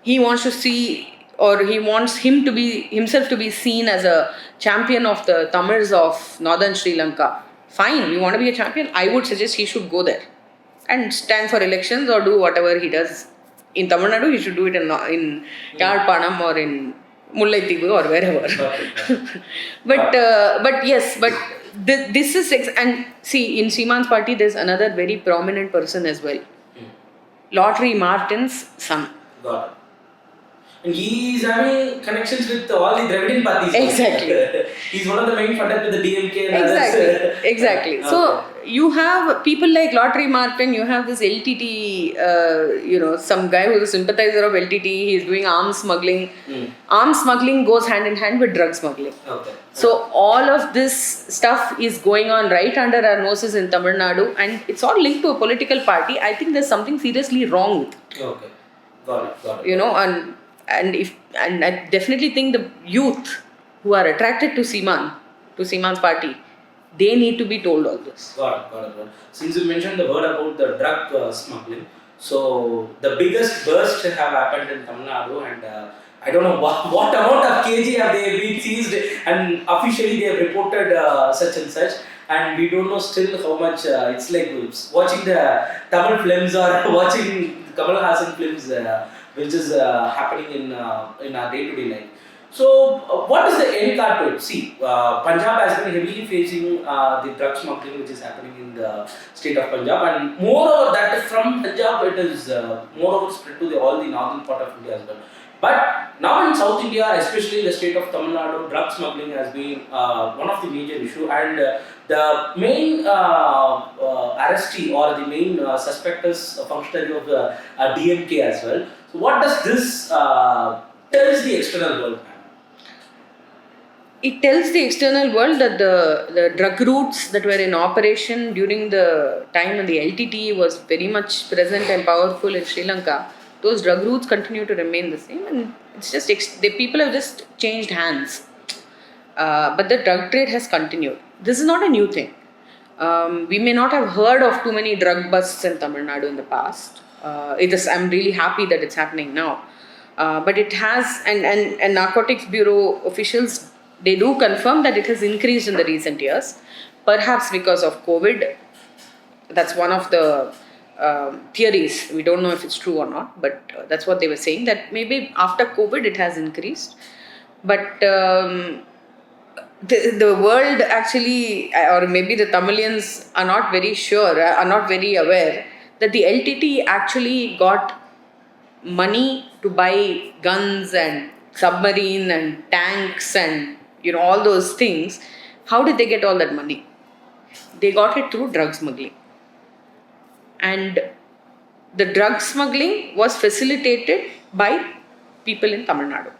He wants to see, or he wants himself to be seen as a champion of the Tamils of northern Sri Lanka. Fine, you want to be a champion? I would suggest he should go there and stand for elections or do whatever he does. In Tamil Nadu, he should do it in Yarpanam or in Mullaitivu or wherever. But this is and see, in Seeman's party there's another very prominent person as well. Lottery Martin's son. Got it. And he is having connections with all the Dravidian parties. Exactly. He's one of the main funders with the DMK and Exactly. Okay. So you have people like Lottery Martin, you have this LTT, some guy who's a sympathizer of LTT, he's doing arms smuggling. Arms smuggling goes hand in hand with drug smuggling. Okay. So all of this stuff is going on right under our noses in Tamil Nadu, and it's all linked to a political party. I think there's something seriously wrong with it. Okay. Got it. And I definitely think the youth who are attracted to Seeman's party, they need to be told all this. Got it. Since you mentioned the word about the drug smuggling, so the biggest burst have happened in Tamil Nadu, and I don't know what amount of kg have they been seized, and officially they have reported such and such, and we don't know still how much. It's like watching the Tamil films or watching Kamal Hassan films, which is happening in our day-to-day life. So, what is the end card to it? See, Punjab has been heavily facing the drug smuggling which is happening in the state of Punjab, and moreover that from Punjab it is moreover spread to all the northern part of India as well. But now in South India, especially in the state of Tamil Nadu, drug smuggling has been one of the major issue, and the main arrestee or the main suspect is a functionary of the DMK as well. So, what does this tells the external world? It tells the external world that the drug routes that were in operation during the time when the LTT was very much present and powerful in Sri Lanka, those drug routes continue to remain the same, and it's just the people have just changed hands. But the drug trade has continued. This is not a new thing. We may not have heard of too many drug busts in Tamil Nadu in the past. I'm really happy that it's happening now. But it has, and Narcotics Bureau officials, they do confirm that it has increased in the recent years, perhaps because of COVID. That's one of the theories. We don't know if it's true or not, but that's what they were saying, that maybe after COVID it has increased. But the world actually, or maybe the Tamilians are not very sure, are not very aware that the LTT actually got money to buy guns and submarine and tanks and all those things. How did they get all that money? They got it through drug smuggling. And the drug smuggling was facilitated by people in Tamil Nadu.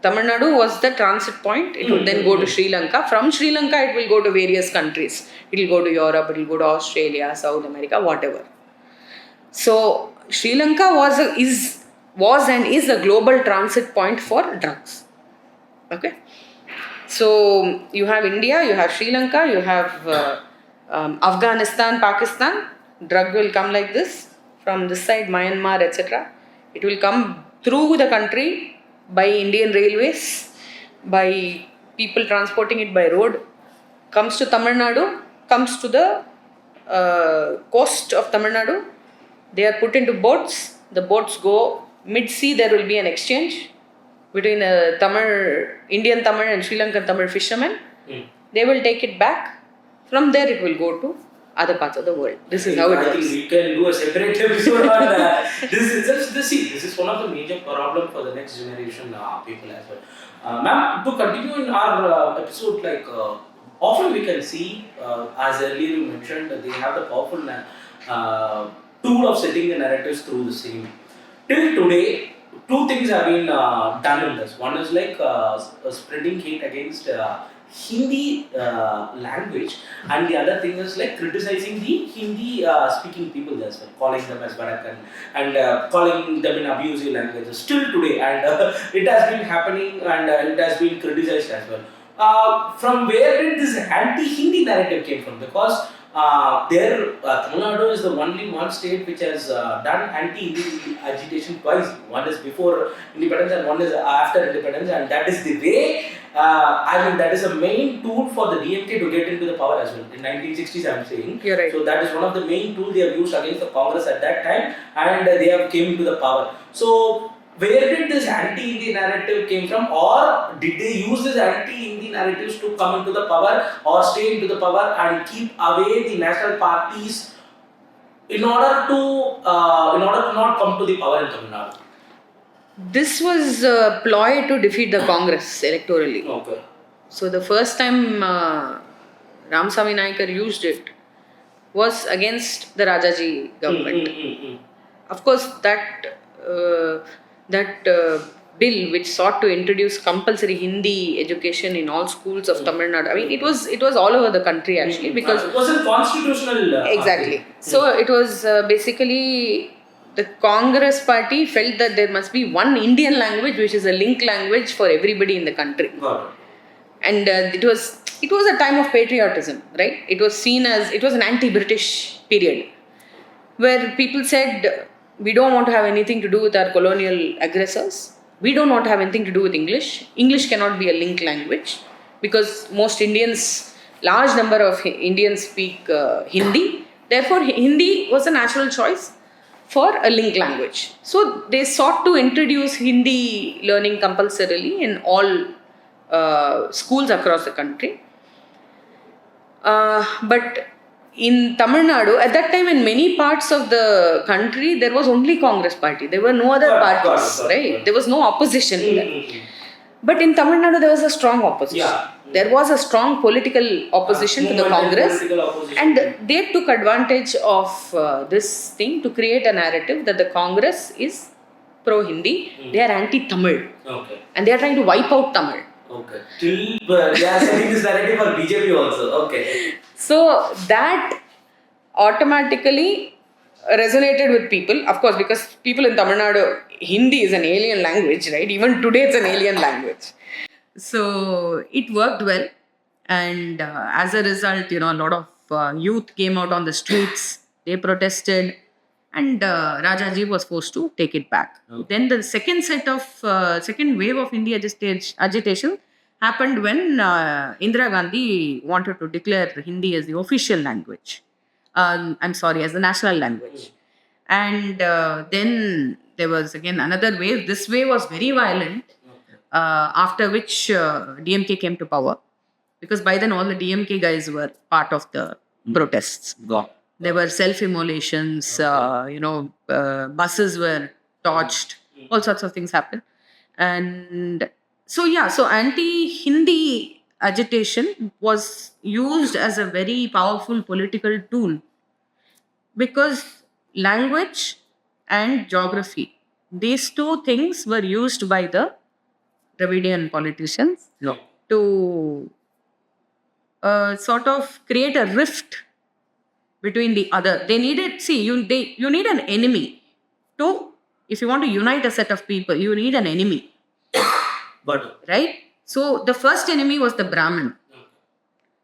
Tamil Nadu was the transit point. It would then go to Sri Lanka. From Sri Lanka, it will go to various countries. It will go to Europe, it will go to Australia, South America, whatever. So Sri Lanka was and is a global transit point for drugs. Okay. So you have India, you have Sri Lanka, you have Afghanistan, Pakistan. Drug will come like this from this side, Myanmar, etc. It will come through the country by Indian railways, by people transporting it by road, comes to Tamil Nadu, comes to the coast of Tamil Nadu. They are put into boats. The boats go mid-sea. There will be an exchange between Indian Tamil and Sri Lankan Tamil fishermen. They will take it back. From there, it will go to other parts of the world. This is how it works. I think we can do a separate episode on this is one of the major problems for the next generation people as well. Ma'am, to continue in our episode, like often we can see, as earlier you mentioned, that they have the powerful tool of setting the narratives through the same. Till today, two things have been done in this. One is like spreading hate against Hindi language, and the other thing is like criticizing the Hindi speaking people as well, calling them as Barakan and calling them in abusive languages still today, and it has been happening and it has been criticized as well. From where did this anti-Hindi narrative came from? Because Tamil Nadu is the only one state which has done anti-Hindi agitation twice. One is before independence and one is after independence, and that is the way. That is a main tool for the DMK to get into the power as well. In 1960s, I'm saying. You're right. So that is one of the main tools they have used against the Congress at that time, and they have came into the power. So where did this anti-Hindi narrative came from, or did they use this anti-Hindi narratives to come into the power or stay into the power and keep away the national parties in order to not come to the power in Tamil Nadu? This was a ploy to defeat the Congress electorally. Okay. So the first time Ramasamy Naikar used it was against the Rajaji government. Of course, that bill which sought to introduce compulsory Hindi education in all schools of Tamil Nadu. I mean, it was all over the country actually, because it wasn't constitutional. Exactly. So it was basically the Congress party felt that there must be one Indian language which is a link language for everybody in the country. Got it. And it was a time of patriotism, right? It was an anti-British period where people said, we don't want to have anything to do with our colonial aggressors. We don't want to have anything to do with English. English cannot be a link language because large number of Indians speak Hindi. Therefore, Hindi was a natural choice for a link language. So they sought to introduce Hindi learning compulsorily in all schools across the country. But in Tamil Nadu, at that time in many parts of the country, there was only Congress party. There were no other parties, right? There was no opposition to that. But in Tamil Nadu, there was a strong opposition. Yeah. There was a strong political opposition to the Congress. And they took advantage of this thing to create a narrative that the Congress is pro-Hindi. They are anti-Tamil. Okay. And they are trying to wipe out Tamil. Okay. They are setting this narrative for BJP also. Okay. So that automatically resonated with people, of course, because people in Tamil Nadu, Hindi is an alien language, right? Even today it's an alien language. So it worked well, and as a result, a lot of youth came out on the streets, they protested, and Rajaji was forced to take it back. Okay. Then the second wave of Hindi agitation happened when Indira Gandhi wanted to declare Hindi as the official language. As the national language. And then there was again another wave. This wave was very violent. after which DMK came to power. Because by then all the DMK guys were part of the protests. There were self-immolations, buses were torched, all sorts of things happened. And so anti-Hindi agitation was used as a very powerful political tool because language and geography, these two things were used by the Dravidian politicians to sort of create a rift between the other. They needed, you need an enemy if you want to unite a set of people, you need an enemy. Right? So the first enemy was the Brahmin.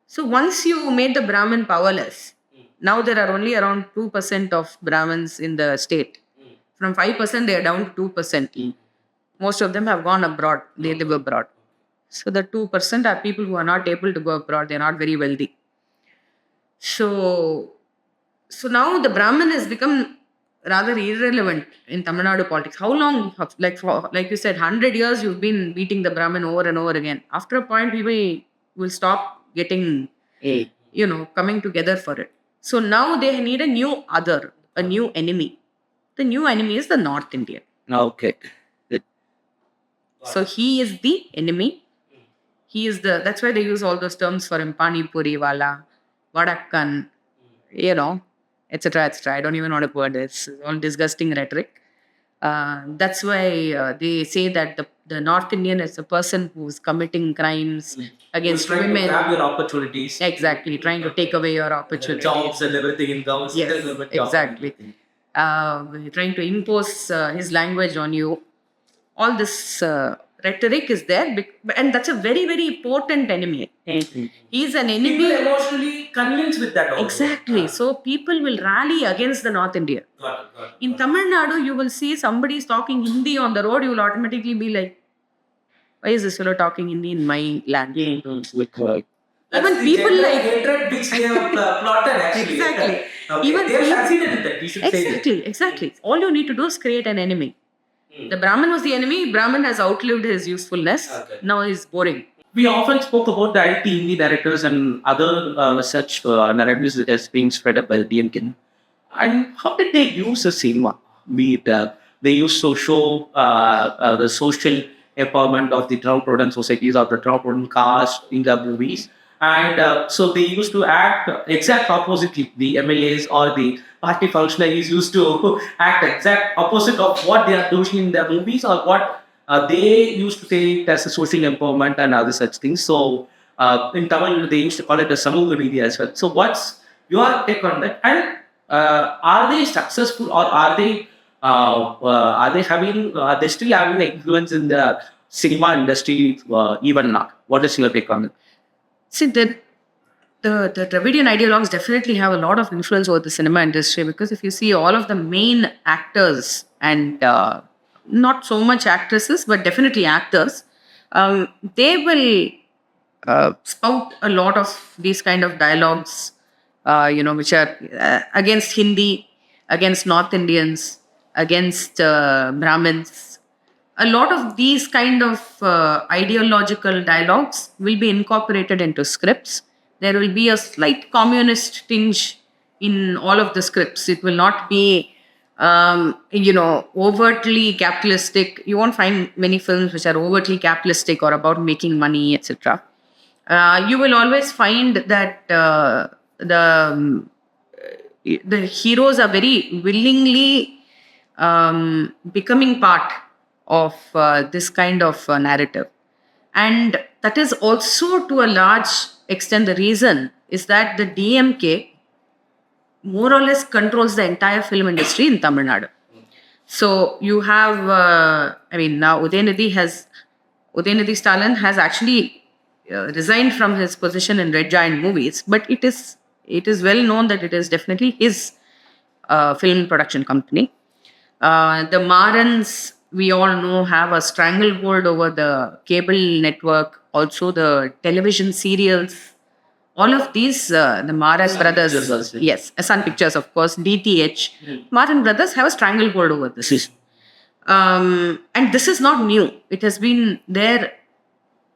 So once you made the Brahmin powerless, now there are only around 2% of Brahmins in the state. From 5%, they are down to 2%. Most of them have gone abroad. They live abroad. So the 2% are people who are not able to go abroad. They are not very wealthy. So now the Brahmin has become rather irrelevant in Tamil Nadu politics. How long, like you said, 100 years you've been beating the Brahmin over and over again. After a point, we will stop getting, coming together for it. So now they need a new enemy. The new enemy is the North Indian. Okay. So he is the enemy. That's why they use all those terms for him. Pani Puri Wala, Vadakkan, etc., etc. I don't even want to put this. It's all disgusting rhetoric. That's why they say that the North Indian is a person who's committing crimes against women. To grab your opportunities. Exactly, trying to take away your opportunities. Jobs and everything in government. Yes, exactly. Trying to impose his language on you. All this rhetoric is there, and that's a very, very potent enemy. He's an enemy. People emotionally convinced with that also. Exactly. So people will rally against the North India. Got it. In Tamil Nadu, you will see somebody is talking Hindi on the road, you will automatically be like, why is this fellow talking Hindi in my land? Even people like hatred which they have plotted actually. Exactly. Okay. Even they have people- succeeded in that. We should say that. Exactly. All you need to do is create an enemy. The Brahmin was the enemy. Brahmin has outlived his usefulness. Okay. Now he's boring. We often spoke about the anti-Hindi narratives and other such narratives that is being spread up by the DMK. And how did they use the cinema? Be it they used to show the social empowerment of the downtrodden societies or the downtrodden caste in the movies. And so they used to act exact oppositely. The MLAs or the party functionaries used to act exact opposite of what they are doing in the movies or what they used to say as a social empowerment and other such things. So in Tamil, they used to call it a smuggling as well. So what's your take on that? And are they successful or are they still having an influence in the cinema industry even now? What is your take on it? See, the Dravidian ideologues definitely have a lot of influence over the cinema industry, because if you see all of the main actors and not so much actresses, but definitely actors, they will spout a lot of these kind of dialogues, which are against Hindi, against North Indians, against Brahmins. A lot of these kind of ideological dialogues will be incorporated into scripts. There will be a slight communist tinge in all of the scripts. It will not be, overtly capitalistic. You won't find many films which are overtly capitalistic or about making money, etc. You will always find that the heroes are very willingly becoming part of this kind of narrative. And that is also to a large extent the reason is that the DMK more or less controls the entire film industry in Tamil Nadu. So you have, now Udayanidhi Stalin has actually resigned from his position in Red Giant Movies, but it is well known that it is definitely his film production company. The Marans, we all know, have a stranglehold over the cable network, also the television serials. All of these, the Maran brothers, yes, Sun Pictures, of course, DTH, Maran brothers have a stranglehold over this. And this is not new. It has been there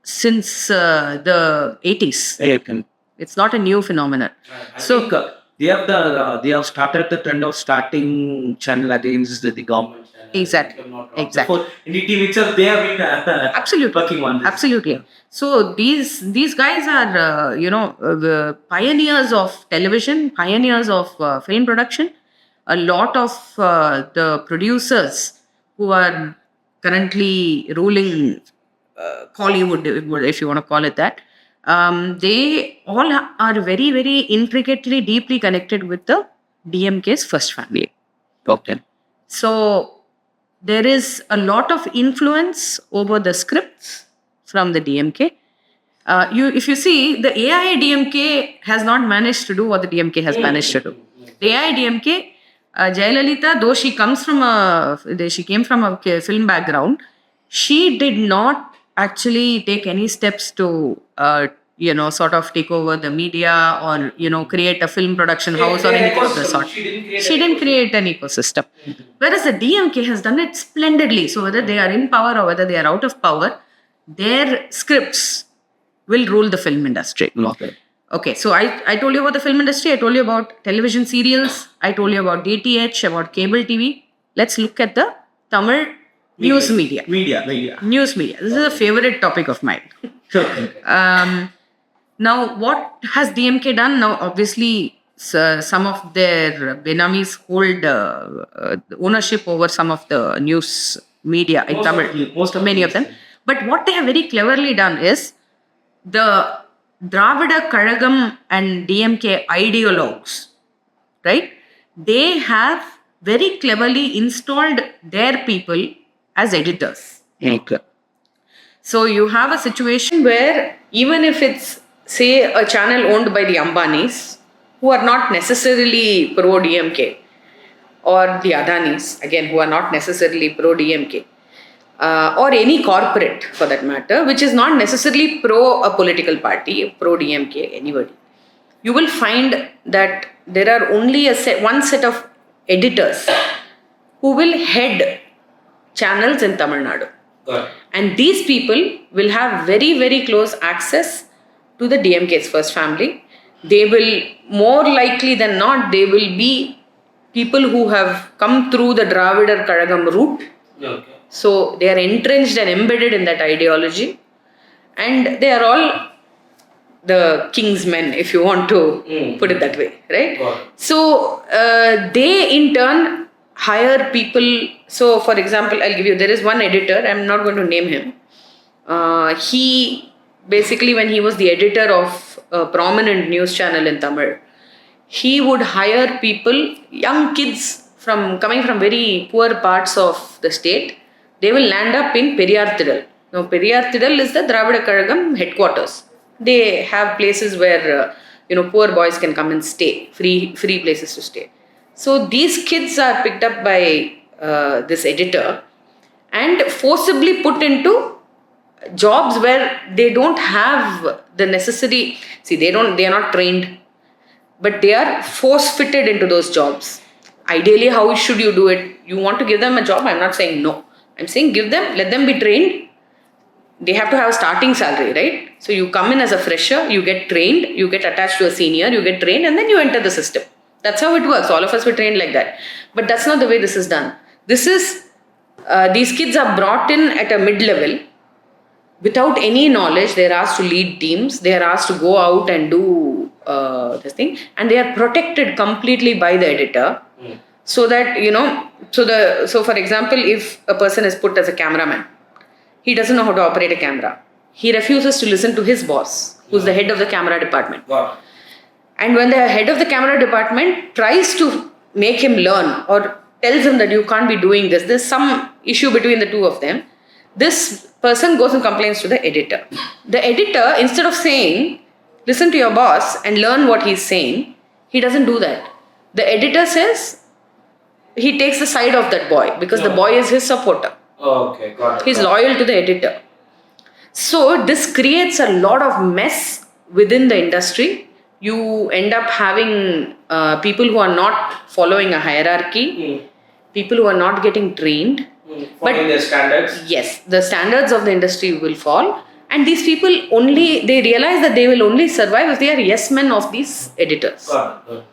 since the 80s. It's not a new phenomenon. I think they have started the trend of starting channel against the government channel. Exactly. If I'm not wrong. Exactly. Before, in the TV itself, they have been Absolutely. working on this. Absolutely. So these guys are the pioneers of television, pioneers of film production. A lot of the producers who are currently ruling Hollywood, if you want to call it that, they all are very, very intricately, deeply connected with the DMK's first family. Okay. So there is a lot of influence over the scripts from the DMK. If you see, the AIDMK has not managed to do what the DMK has managed to do. The AIDMK, Jayalalitha, though she came from a film background, she did not actually take any steps to sort of take over the media or create a film production house or anything of the sort. She didn't create an ecosystem. Whereas the DMK has done it splendidly. So whether they are in power or whether they are out of power, their scripts will rule the film industry. Okay, so I told you about the film industry, I told you about television serials, I told you about DTH, about cable TV. Let's look at the Tamil news media. News media. This is a favorite topic of mine. Sure. Now, what has DMK done? Now, obviously, some of their Benamis hold ownership over some of the news media in Tamil, many of them. But what they have very cleverly done is the Dravida Kazhagam and DMK ideologues, right? They have very cleverly installed their people as editors. Okay. So you have a situation where even if it's, say, a channel owned by the Ambanis, who are not necessarily pro-DMK, or the Adanis, again, who are not necessarily pro-DMK, or any corporate for that matter, which is not necessarily pro a political party, pro-DMK, anybody, you will find that there are only one set of editors who will head channels in Tamil Nadu. And these people will have very, very close access to the DMK's first family. They will, more likely than not, they will be people who have come through the Dravida Kazhagam route. Okay. So they are entrenched and embedded in that ideology. And they are all the king's men, if you want to put it that way, right? So they in turn hire people. So for example, I'll give you, there is one editor, I'm not going to name him. He basically, when he was the editor of a prominent news channel in Tamil, he would hire people, young kids coming from very poor parts of the state. They will land up in Periyar Tidal. Now Periyar Tidal is the Dravida Kazhagam headquarters. They have places where poor boys can come and stay, free places to stay. So these kids are picked up by this editor and forcibly put into jobs where they don't have the necessary. See, they are not trained, but they are force fitted into those jobs. Ideally, how should you do it? You want to give them a job? I'm not saying no. I'm saying give them, let them be trained. They have to have a starting salary, right? So you come in as a fresher, you get trained, you get attached to a senior, you get trained, and then you enter the system. That's how it works. All of us were trained like that. But that's not the way this is done. This is, these kids are brought in at a mid-level without any knowledge. They're asked to lead teams. They are asked to go out and do this thing. And they are protected completely by the editor. So that, so for example, if a person is put as a cameraman, he doesn't know how to operate a camera. He refuses to listen to his boss, who's the head of the camera department. Wow. And when the head of the camera department tries to make him learn or tells him that you can't be doing this, there's some issue between the two of them, this person goes and complains to the editor. The editor, instead of saying, listen to your boss and learn what he's saying, he doesn't do that. The editor says, he takes the side of that boy because the boy is his supporter. Okay, got it. He's loyal to the editor. So this creates a lot of mess within the industry. You end up having people who are not following a hierarchy, people who are not getting trained, Following their standards. Yes, the standards of the industry will fall, and these people they realize that they will only survive if they are yes men of these editors. Got it.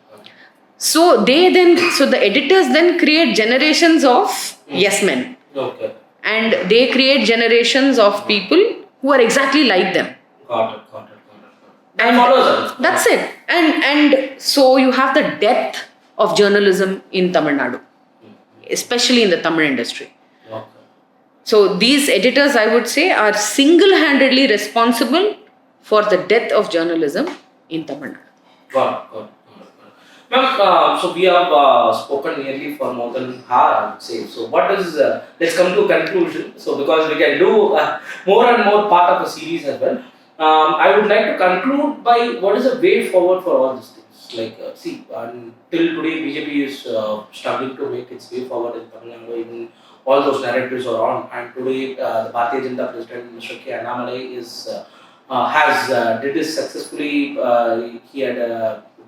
So the editors then create generations of yes men, Okay. and they create generations of people who are exactly like them. Got it. And follows them. That's it. And so you have the death of journalism in Tamil Nadu, especially in the Tamil industry. Okay. So these editors, I would say, are single-handedly responsible for the death of journalism in Tamil Nadu. Got it. Ma'am, so we have spoken nearly for more than an hour, I would say. So what is, let's come to a conclusion. So because we can do more and more part of the series as well. I would like to conclude by what is the way forward for all these things. Like, see, until today, BJP is struggling to make its way forward in Tamil Nadu. Even all those narratives are on. And today, the Bharatiya Janata President, Mr. K. Annamalai, did this successfully. He had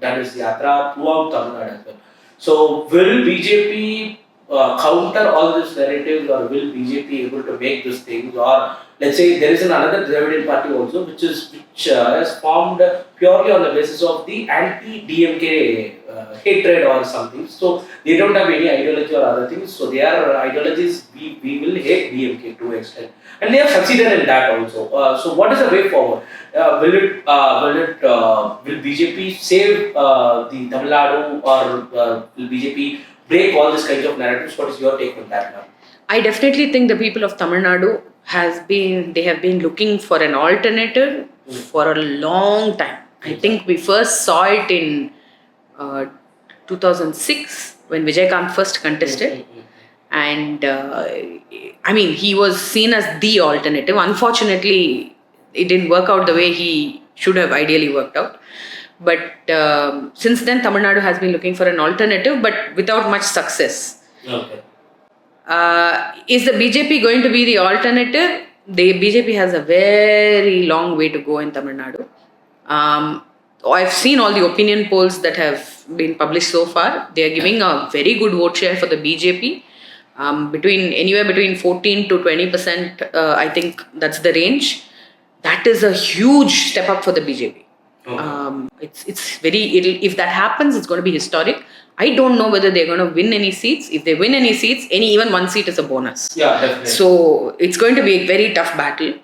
done his yatra throughout Tamil Nadu as well. So, will BJP counter all these narratives, or will BJP able to make these things? Or let's say there is another Dravidian party also, which has formed purely on the basis of the anti-DMK hatred or something. So they don't have any ideology or other things. So their ideologies, we will hate DMK to an extent, and they have succeeded in that also. So what is the way forward? Will BJP save the Tamil Nadu, or will BJP break all these kinds of narratives? What is your take on that, ma'am? I definitely think the people of Tamil Nadu have been looking for an alternative for a long time. I think we first saw it in 2006 when Vijaykant first contested, and he was seen as the alternative. Unfortunately, it didn't work out the way he should have ideally worked out. But since then, Tamil Nadu has been looking for an alternative, but without much success. Okay. Is the BJP going to be the alternative? The BJP has a very long way to go in Tamil Nadu. I've seen all the opinion polls that have been published so far. They are giving a very good vote share for the BJP, anywhere between 14 to 20%. I think that's the range. That is a huge step up for the BJP. Okay. If that happens, it's going to be historic. I don't know whether they're going to win any seats. If they win any seats, even one seat is a bonus. Yeah, definitely. So it's going to be a very tough battle.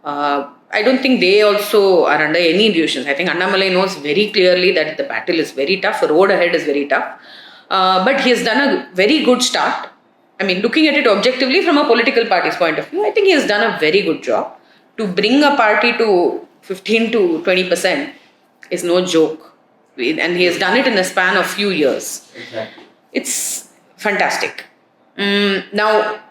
I don't think they also are under any illusions. I think Annamalai knows very clearly that the battle is very tough. The road ahead is very tough. But he has done a very good start. Looking at it objectively from a political party's point of view, I think he has done a very good job. To bring a party to 15 to 20% is no joke. And he has done it in a span of few years. Exactly. It's fantastic. Now,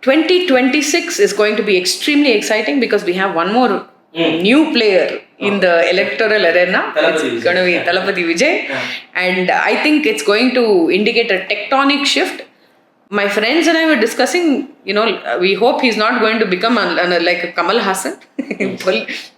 2026 is going to be extremely exciting because we have one more new player in the electoral arena. It's going to be Thalapathy Vijay. And I think it's going to indicate a tectonic shift. My friends and I were discussing, we hope he's not going to become like a Kamal Hassan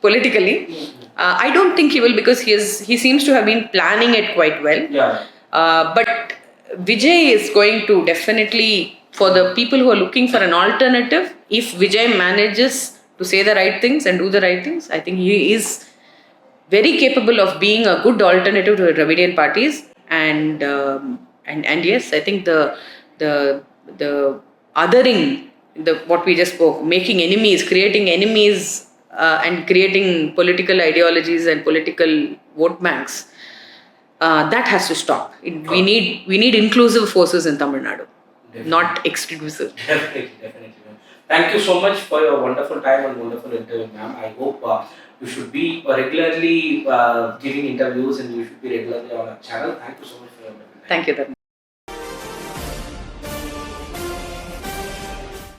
politically. I don't think he will, because he seems to have been planning it quite well. Yeah. But Vijay is going to definitely, for the people who are looking for an alternative, if Vijay manages to say the right things and do the right things, I think he is very capable of being a good alternative to the Dravidian parties. And yes, I think the othering, what we just spoke, making enemies, creating enemies, and creating political ideologies and political vote banks, that has to stop. We need inclusive forces in Tamil Nadu, not exclusive. Definitely. Thank you so much for your wonderful time and wonderful interview, ma'am. I hope you should be regularly giving interviews, and you should be regularly on our channel. Thank you so much for your time. Thank you, Dharma.